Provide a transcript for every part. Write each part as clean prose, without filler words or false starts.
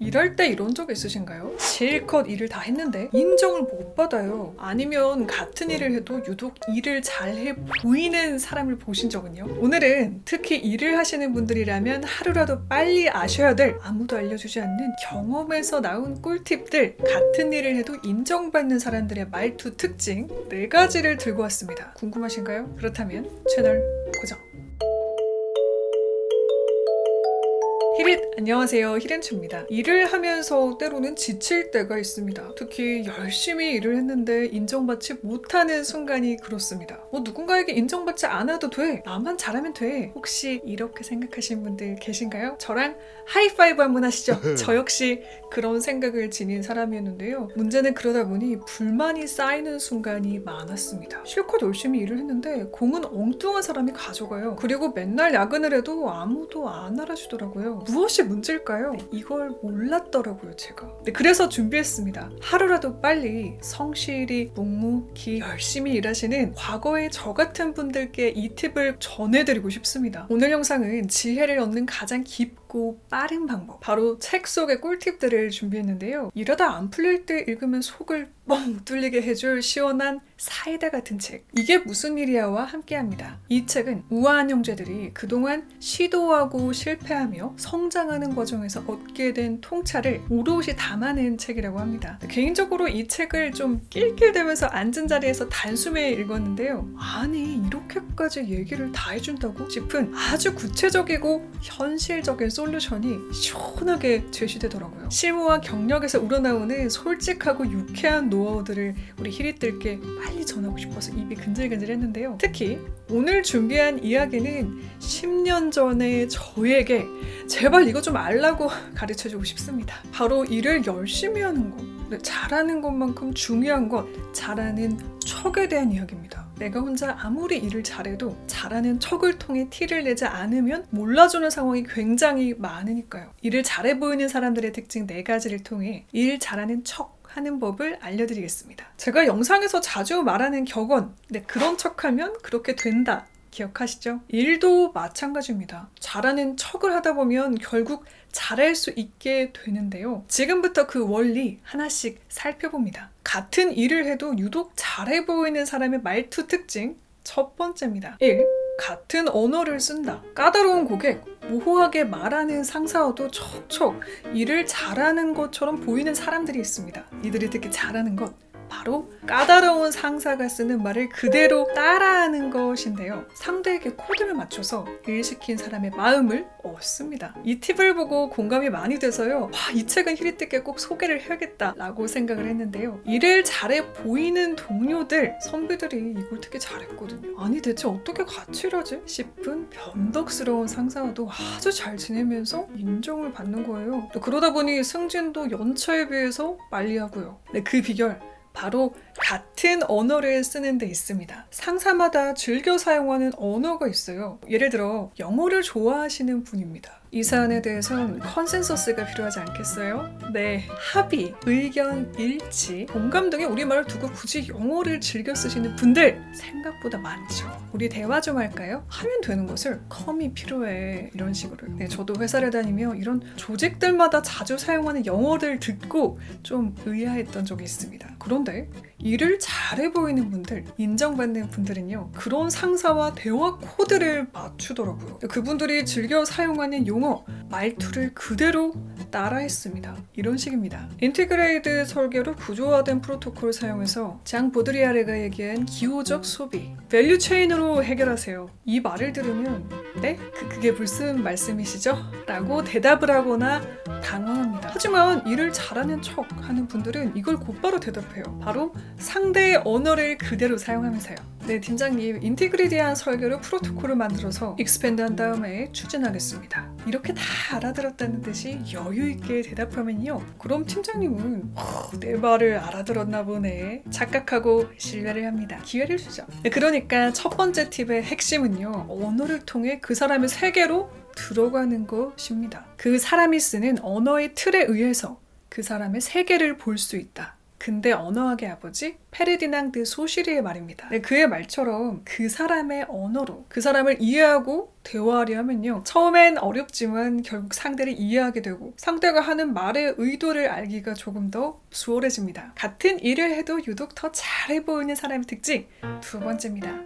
일할 때 이런 적 있으신가요? 실컷 일을 다 했는데 인정을 못 받아요. 아니면 같은 일을 해도 유독 일을 잘해 보이는 사람을 보신 적은요? 오늘은 특히 일을 하시는 분들이라면 하루라도 빨리 아셔야 될 아무도 알려주지 않는 경험에서 나온 꿀팁들, 같은 일을 해도 인정받는 사람들의 말투 특징 4가지를 들고 왔습니다. 궁금하신가요? 그렇다면 채널 고정. 히릿! 안녕하세요. 히렌츠입니다. 일을 하면서 때로는 지칠 때가 있습니다. 특히 열심히 일을 했는데 인정받지 못하는 순간이 그렇습니다. 누군가에게 인정받지 않아도 돼. 나만 잘하면 돼. 혹시 이렇게 생각하시는 분들 계신가요? 저랑 하이파이브 한번 하시죠. 저 역시 그런 생각을 지닌 사람이었는데요. 문제는 그러다 보니 불만이 쌓이는 순간이 많았습니다. 실컷 열심히 일을 했는데 공은 엉뚱한 사람이 가져가요. 그리고 맨날 야근을 해도 아무도 안 알아주더라고요. 무엇이 문제일까요? 이걸 몰랐더라고요, 제가. 그래서 준비했습니다. 하루라도 빨리 성실히 묵묵히 열심히 일하시는 과거의 저 같은 분들께 이 팁을 전해드리고 싶습니다. 오늘 영상은 지혜를 얻는 가장 깊고 빠른 방법, 바로 책 속의 꿀팁들을 준비했는데요. 이러다 안 풀릴 때 읽으면 속을 뻥 뚫리게 해줄 시원한 사이다 같은 책, 이게 무슨 일이야와 함께합니다. 이 책은 우아한 형제들이 그동안 시도하고 실패하며 성장하는 과정에서 얻게 된 통찰을 오롯이 담아낸 책이라고 합니다. 개인적으로 이 책을 좀 낄낄대면서 앉은 자리에서 단숨에 읽었는데요. 아니, 이렇게까지 얘기를 다 해준다고 싶은 아주 구체적이고 현실적인 솔루션이 시원하게 제시되더라고요. 실무와 경력에서 우러나오는 솔직하고 유쾌한 노하우들을 우리 히릿들께 빨리 전하고 싶어서 입이 근질근질했는데요. 특히 오늘 준비한 이야기는 10년 전에 저에게 제발 이거 좀 알라고 가르쳐주고 싶습니다. 바로 일을 열심히 하는 것, 잘하는 것만큼 중요한 것, 잘하는 척에 대한 이야기입니다. 내가 혼자 아무리 일을 잘해도 잘하는 척을 통해 티를 내지 않으면 몰라주는 상황이 굉장히 많으니까요. 일을 잘해 보이는 사람들의 특징 4가지를 통해 일 잘하는 척 하는 법을 알려드리겠습니다. 제가 영상에서 자주 말하는 격언, 그런 척하면 그렇게 된다, 기억하시죠? 일도 마찬가지입니다. 잘하는 척을 하다 보면 결국 잘할 수 있게 되는데요. 지금부터 그 원리 하나씩 살펴봅니다. 같은 일을 해도 유독 잘해 보이는 사람의 말투 특징 첫 번째입니다. 1. 같은 언어를 쓴다. 까다로운 고객, 모호하게 말하는 상사와도 척척 일을 잘하는 것처럼 보이는 사람들이 있습니다. 이들이 특히 잘하는 것, 바로 까다로운 상사가 쓰는 말을 그대로 따라하는 것인데요. 상대에게 코드를 맞춰서 일 시킨 사람의 마음을 얻습니다. 이 팁을 보고 공감이 많이 돼서요. 이 책은 히릿들께 꼭 소개를 해야겠다라고 생각을 했는데요. 일을 잘해 보이는 동료들, 선배들이 이걸 되게 잘했거든요. 아니 대체 어떻게 같이 일하지? 싶은 변덕스러운 상사와도 아주 잘 지내면서 인정을 받는 거예요. 또 그러다 보니 승진도 연차에 비해서 빨리 하고요. 그 비결, 바로 같은 언어를 쓰는 데 있습니다. 상사마다 즐겨 사용하는 언어가 있어요. 예를 들어 영어를 좋아하시는 분입니다. 이 사안에 대해선 컨센서스가 필요하지 않겠어요? 네, 합의, 의견, 일치, 공감 등의 우리말을 두고 굳이 영어를 즐겨 쓰시는 분들 생각보다 많죠. 우리 대화 좀 할까요? 하면 되는 것을 컴이 필요해, 이런 식으로. 저도 회사를 다니며 이런 조직들마다 자주 사용하는 영어를 듣고 좀 의아했던 적이 있습니다. 그런데 일을 잘해 보이는 분들, 인정받는 분들은요, 그런 상사와 대화 코드를 맞추더라고요. 그분들이 즐겨 사용하는 용어, 말투를 그대로 따라했습니다. 이런 식입니다. 인티그레이드 설계로 구조화된 프로토콜을 사용해서 장 보드리아르가 얘기한 기호적 소비, 밸류 체인으로 해결하세요. 이 말을 들으면 네? 그게 무슨 말씀이시죠? 라고 대답을 하거나 당황합니다. 하지만 일을 잘하는 척 하는 분들은 이걸 곧바로 대답해요. 바로 상대의 언어를 그대로 사용하면서요. 네, 팀장님, 인티그리디한 설계로 프로토콜을 만들어서 익스펜드한 다음에 추진하겠습니다. 이렇게 다 알아들었다는 듯이 여유있게 대답하면요, 그럼 팀장님은 내 말을 알아들었나 보네 착각하고 신뢰를 합니다. 기회를 주죠. 그러니까 첫 번째 팁의 핵심은요, 언어를 통해 그 사람의 세계로 들어가는 것입니다. 그 사람이 쓰는 언어의 틀에 의해서 그 사람의 세계를 볼 수 있다. 근대 언어학의 아버지 페르디낭드 소시리의 말입니다. 그의 말처럼 그 사람의 언어로 그 사람을 이해하고 대화하려 하면요, 처음엔 어렵지만 결국 상대를 이해하게 되고 상대가 하는 말의 의도를 알기가 조금 더 수월해집니다. 같은 일을 해도 유독 더 잘해 보이는 사람의 특징 두 번째입니다.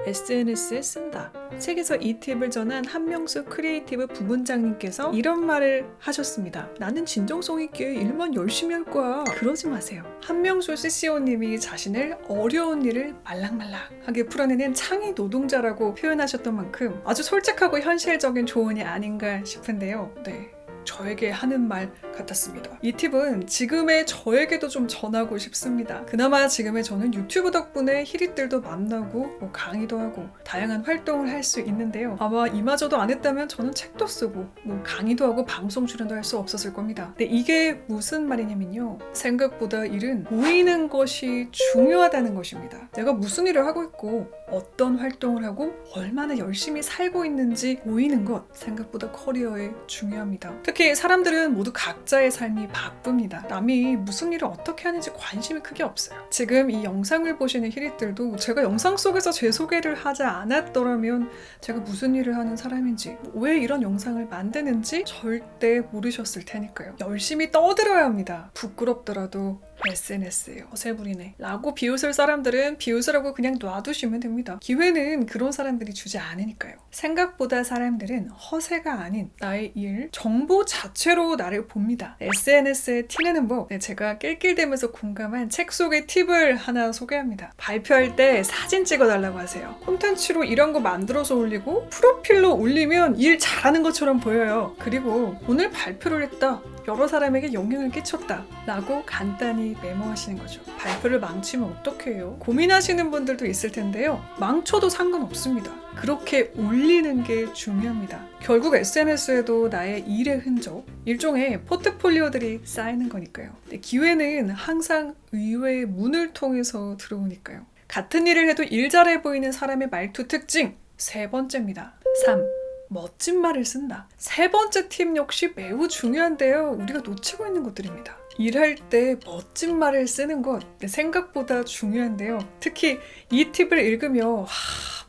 SNS에 쓴다. 책에서 이 팁을 전한 한명수 크리에이티브 부문장님께서 이런 말을 하셨습니다. 나는 진정성 있게 일만 열심히 할 거야. 그러지 마세요. 한명수 CCO님이 자신을 어려운 일을 말랑말랑하게 풀어내는 창의 노동자라고 표현하셨던 만큼 아주 솔직하고 현실적인 조언이 아닌가 싶은데요. 네, 저에게 하는 말 같았습니다. 이 팁은 지금의 저에게도 좀 전하고 싶습니다. 그나마 지금의 저는 유튜브 덕분에 히릿들도 만나고 강의도 하고 다양한 활동을 할 수 있는데요. 아마 이마저도 안 했다면 저는 책도 쓰고 강의도 하고 방송 출연도 할 수 없었을 겁니다. 근데 이게 무슨 말이냐면요, 생각보다 일은 보이는 것이 중요하다는 것입니다. 내가 무슨 일을 하고 있고 어떤 활동을 하고 얼마나 열심히 살고 있는지 보이는 것, 생각보다 커리어에 중요합니다. 특히 사람들은 모두 각자의 삶이 바쁩니다. 남이 무슨 일을 어떻게 하는지 관심이 크게 없어요. 지금 이 영상을 보시는 히릿들도 제가 영상 속에서 제 소개를 하지 않았더라면 제가 무슨 일을 하는 사람인지, 왜 이런 영상을 만드는지 절대 모르셨을 테니까요. 열심히 떠들어야 합니다. 부끄럽더라도 SNS예요. 허세부리네 라고 비웃을 사람들은 비웃으라고 그냥 놔두시면 됩니다. 기회는 그런 사람들이 주지 않으니까요. 생각보다 사람들은 허세가 아닌 나의 일, 정보 자체로 나를 봅니다. SNS에 티내는 법, 제가 낄낄대면서 공감한 책 속의 팁을 하나 소개합니다. 발표할 때 사진 찍어달라고 하세요. 콘텐츠로 이런 거 만들어서 올리고 프로필로 올리면 일 잘하는 것처럼 보여요. 그리고 오늘 발표를 했다, 여러 사람에게 영향을 끼쳤다 라고 간단히 메모하시는 거죠. 발표를 망치면 어떻게 해요? 고민하시는 분들도 있을 텐데요. 망쳐도 상관없습니다. 그렇게 올리는 게 중요합니다. 결국 SNS에도 나의 일의 흔적, 일종의 포트폴리오들이 쌓이는 거니까요. 근데 기회는 항상 의외의 문을 통해서 들어오니까요. 같은 일을 해도 일 잘해 보이는 사람의 말투 특징 세 번째입니다. 3. 멋진 말을 쓴다. 세 번째 팁 역시 매우 중요한데요. 우리가 놓치고 있는 것들입니다. 일할 때 멋진 말을 쓰는 것 생각보다 중요한데요. 특히 이 팁을 읽으며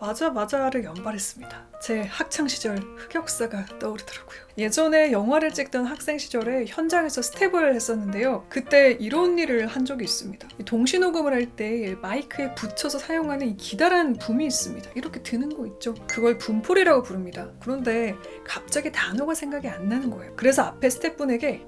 맞아를 연발했습니다. 제 학창시절 흑역사가 떠오르더라고요. 예전에 영화를 찍던 학생 시절에 현장에서 스텝을 했었는데요. 그때 이런 일을 한 적이 있습니다. 동시녹음을 할 때 마이크에 붙여서 사용하는 이 기다란 붐이 있습니다. 이렇게 드는 거 있죠? 그걸 붐폴이라고 부릅니다. 그런데 갑자기 단어가 생각이 안 나는 거예요. 그래서 앞에 스텝분에게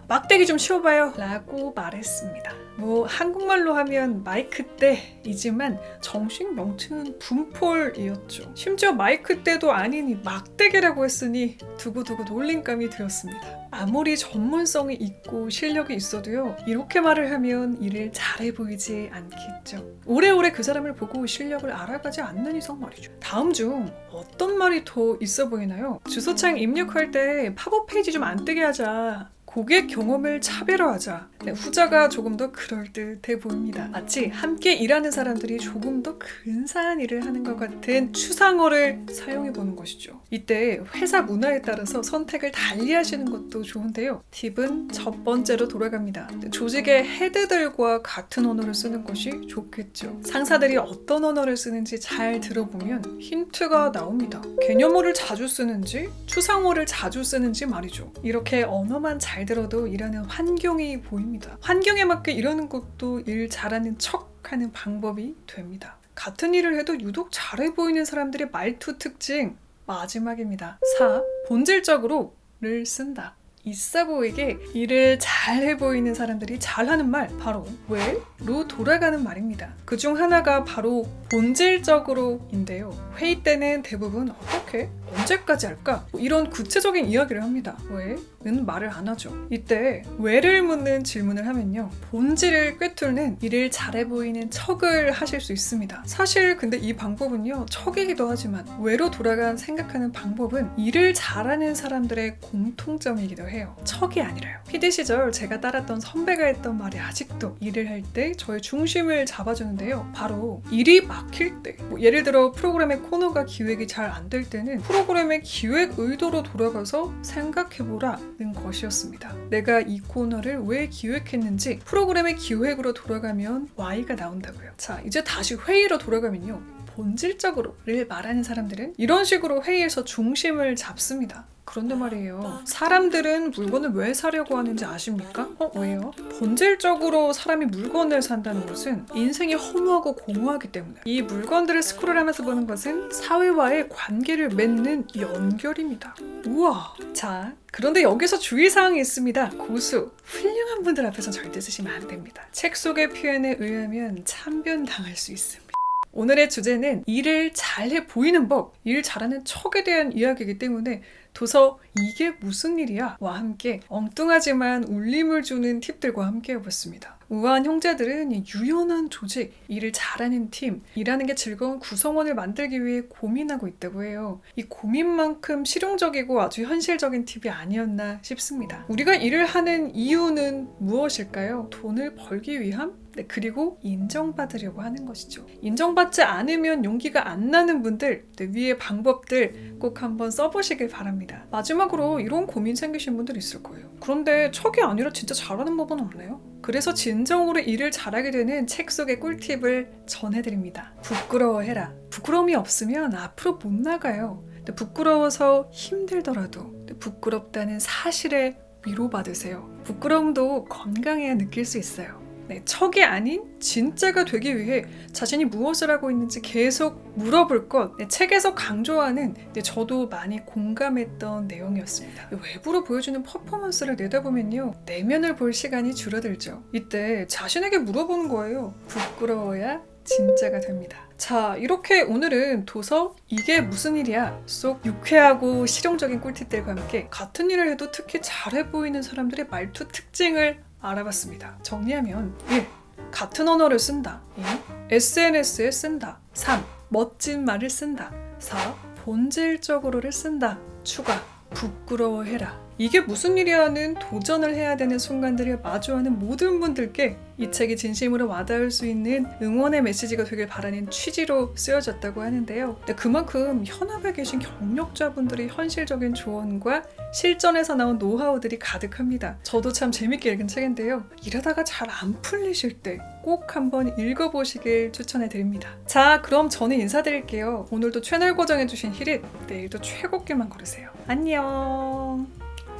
막대기 좀 치워봐요 라고 말했습니다. 한국말로 하면 마이크 때이지만 정식 명칭은 붐폴이었죠. 심지어 마이크 때도 아니니 막대기라고 했으니 두고두고 놀림감이 들었습니다. 아무리 전문성이 있고 실력이 있어도요, 이렇게 말을 하면 일을 잘해 보이지 않겠죠. 오래오래 그 사람을 보고 실력을 알아가지 않는 이상 말이죠. 다음 중 어떤 말이 더 있어 보이나요? 주소창 입력할 때 팝업 페이지 좀 안 뜨게 하자. 고객 경험을 차별화하자. 후자가 조금 더 그럴듯해 보입니다. 마치 함께 일하는 사람들이 조금 더 근사한 일을 하는 것 같은 추상어를 사용해보는 것이죠. 이때 회사 문화에 따라서 선택을 달리하시는 것도 좋은데요. 팁은 첫 번째로 돌아갑니다. 조직의 헤드들과 같은 언어를 쓰는 것이 좋겠죠. 상사들이 어떤 언어를 쓰는지 잘 들어보면 힌트가 나옵니다. 개념어를 자주 쓰는지 추상어를 자주 쓰는지 말이죠. 이렇게 언어만 잘 들어도 일하는 환경이 보입니다. 환경에 맞게 일하는 것도 일 잘하는 척하는 방법이 됩니다. 같은 일을 해도 유독 잘해 보이는 사람들의 말투 특징 마지막입니다. 4. 본질적으로를 쓴다. 있어 보이게 일을 잘해 보이는 사람들이 잘하는 말, 바로 왜로 돌아가는 말입니다. 그중 하나가 바로 본질적으로인데요. 회의 때는 대부분 어떻게? 언제까지 할까? 이런 구체적인 이야기를 합니다. 왜는 말을 안 하죠. 이때 왜를 묻는 질문을 하면요, 본질을 꿰뚫는 일을 잘해 보이는 척을 하실 수 있습니다. 사실 근데 이 방법은요, 척이기도 하지만 왜로 돌아간 생각하는 방법은 일을 잘하는 사람들의 공통점이기도 해요. 척이 아니라요. PD 시절 제가 따랐던 선배가 했던 말이 아직도 일을 할 때 저의 중심을 잡아주는데요. 바로 일이 막힐 때, 예를 들어 프로그램의 코너가 기획이 잘 안 될 때는 프로그램의 기획 의도로 돌아가서 생각해보라 있다는 것이었습니다. 내가 이 코너를 왜 기획했는지 프로그램의 기획으로 돌아가면 Y가 나온다고요. 자, 이제 다시 회의로 돌아가면요. 본질적으로를 말하는 사람들은 이런 식으로 회의에서 중심을 잡습니다. 그런데 말이에요. 사람들은 물건을 왜 사려고 하는지 아십니까? 왜요? 본질적으로 사람이 물건을 산다는 것은 인생이 허무하고 공허하기 때문에 이 물건들을 스크롤하면서 보는 것은 사회와의 관계를 맺는 연결입니다. 우와! 자, 그런데 여기서 주의사항이 있습니다. 고수, 훌륭한 분들 앞에서 절대 쓰시면 안 됩니다. 책 속의 표현에 의하면 참변당할 수 있습니다. 오늘의 주제는 일을 잘해 보이는 법, 일 잘하는 척에 대한 이야기이기 때문에 도서 이게 무슨 일이야? 와 함께 엉뚱하지만 울림을 주는 팁들과 함께 해봤습니다. 우아한 형제들은 유연한 조직, 일을 잘하는 팀, 일하는 게 즐거운 구성원을 만들기 위해 고민하고 있다고 해요. 이 고민만큼 실용적이고 아주 현실적인 팁이 아니었나 싶습니다. 우리가 일을 하는 이유는 무엇일까요? 돈을 벌기 위함? 네, 그리고 인정받으려고 하는 것이죠. 인정받지 않으면 용기가 안 나는 분들, 위의 방법들 꼭 한번 써보시길 바랍니다. 마지막으로 이런 고민 생기신 분들 있을 거예요. 그런데 척이 아니라 진짜 잘하는 법은 없나요? 그래서 진정으로 일을 잘하게 되는 책 속의 꿀팁을 전해드립니다. 부끄러워해라. 부끄러움이 없으면 앞으로 못 나가요. 근데 부끄러워서 힘들더라도 부끄럽다는 사실에 위로받으세요. 부끄러움도 건강해야 느낄 수 있어요. 네, 척이 아닌 진짜가 되기 위해 자신이 무엇을 하고 있는지 계속 물어볼 것, 책에서 강조하는 저도 많이 공감했던 내용이었습니다. 외부로 보여주는 퍼포먼스를 내다보면요, 내면을 볼 시간이 줄어들죠. 이때 자신에게 물어보는 거예요. 부끄러워야 진짜가 됩니다. 자, 이렇게 오늘은 도서 이게 무슨 일이야 속 유쾌하고 실용적인 꿀팁들과 함께 같은 일을 해도 특히 잘해 보이는 사람들의 말투 특징을 알아봤습니다. 정리하면 1. 같은 언어를 쓴다. 2. SNS에 쓴다. 3. 멋진 말을 쓴다. 4. 본질적으로를 쓴다. 추가. 부끄러워해라. 이게 무슨 일이야는 도전을 해야 되는 순간들을 마주하는 모든 분들께 이 책이 진심으로 와닿을 수 있는 응원의 메시지가 되길 바라는 취지로 쓰여졌다고 하는데요. 그만큼 현업에 계신 경력자분들의 현실적인 조언과 실전에서 나온 노하우들이 가득합니다. 저도 참 재밌게 읽은 책인데요. 일하다가 잘 안 풀리실 때 꼭 한번 읽어보시길 추천해드립니다. 자, 그럼 저는 인사드릴게요. 오늘도 채널 고정해주신 히릿, 내일도 최고길만 걸으세요. 안녕.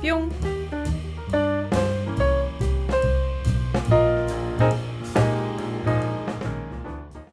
뿅!